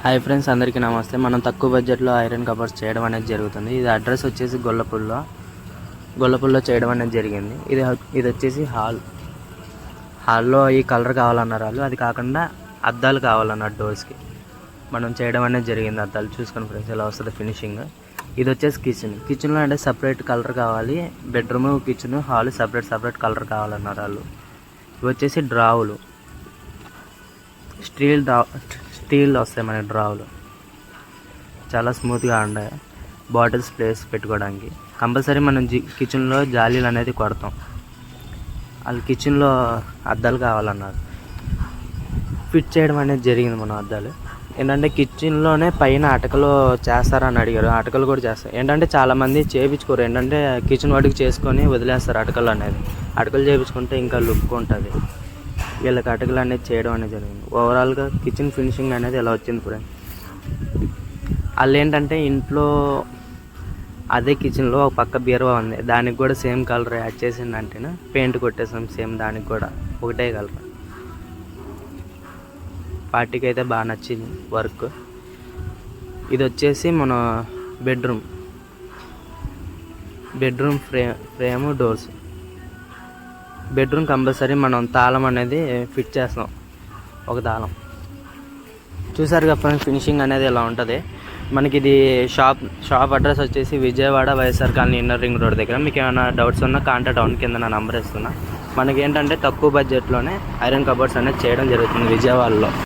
Hi friends, అందరికీ నమస్తే. మనం తక్కువ బడ్జెట్లో ఐరన్ కబోర్డ్స్ చేయడం అనేది జరుగుతుంది. ఇది అడ్రస్ వచ్చేసి గొల్లపూడిలో చేయడం అనేది జరిగింది. ఇది వచ్చేసి హాల్లో ఈ కలర్ కావాలన్నారు వాళ్ళు. అది కాకుండా అద్దాలు కావాలన్నారు డోర్స్కి. మనం చేయడం అనేది జరిగింది. అద్దాలు చూసుకొని ఫ్రెండ్స్ ఎలా వస్తుంది ఫినిషింగ్. ఇది వచ్చేసి కిచెన్లో అంటే సపరేట్ కలర్ కావాలి. Bedroom, kitchen, hall separate colour కావాలన్నారు వాళ్ళు. ఇవి వచ్చేసి డ్రావులు, స్టీల్ వస్తాయి మనకి డ్రావులు. చాలా స్మూత్గా ఉంటాయి. బాటిల్స్ ప్లేస్ పెట్టుకోవడానికి కంపల్సరీ మనం కిచెన్లో జాలీలు అనేది కొడతాం. వాళ్ళు కిచెన్లో అద్దాలు కావాలన్నారు. ఫిట్ చేయడం అనేది జరిగింది. మనం అద్దాలు ఏంటంటే కిచెన్లోనే పైన అటకలు చేస్తారని అడిగారు. అటకలు కూడా చేస్తారు. ఏంటంటే చాలామంది చేయించుకోరు. ఏంటంటే కిచెన్ వాటికి చేసుకొని వదిలేస్తారు అటకలు అనేది. అటకలు చేయించుకుంటే ఇంకా లుక్ ఉంటుంది. వీళ్ళకి అటకలు అనేది చేయడం అనేది జరిగింది. ఓవరాల్గా కిచెన్ ఫినిషింగ్ అనేది ఎలా వచ్చింది ఫ్రెండ్స్. వాళ్ళు ఏంటంటే ఇంట్లో అదే కిచెన్లో ఒక పక్క బీరువా ఉంది, దానికి కూడా సేమ్ కలర్ యాడ్ చేసిందంటేనే పెయింట్ కొట్టేసాం. సేమ్ దానికి కూడా ఒకటే కలర్. పార్టీకి అయితే బాగా నచ్చింది వర్క్. ఇది వచ్చేసి మన bedroom frame doors. Bedroom compulsory మనం తాళం అనేది ఫిట్ చేస్తాం. ఒక తాళం చూసారు కదా ఫినిషింగ్ అనేది ఎలా ఉంటుంది. మనకి ఇది షాప్ అడ్రస్ వచ్చేసి Vijayawada YSR colony inner ring road దగ్గర. మీకు ఏమైనా డౌట్స్ ఉన్నా కాంటాక్ట్ అవ్వండి, కింద నా నెంబర్ ఇస్తున్నా. మనకి ఏంటంటే తక్కువ బడ్జెట్లోనే ఐరన్ కబోర్డ్స్ అనేది చేయడం జరుగుతుంది విజయవాడలో.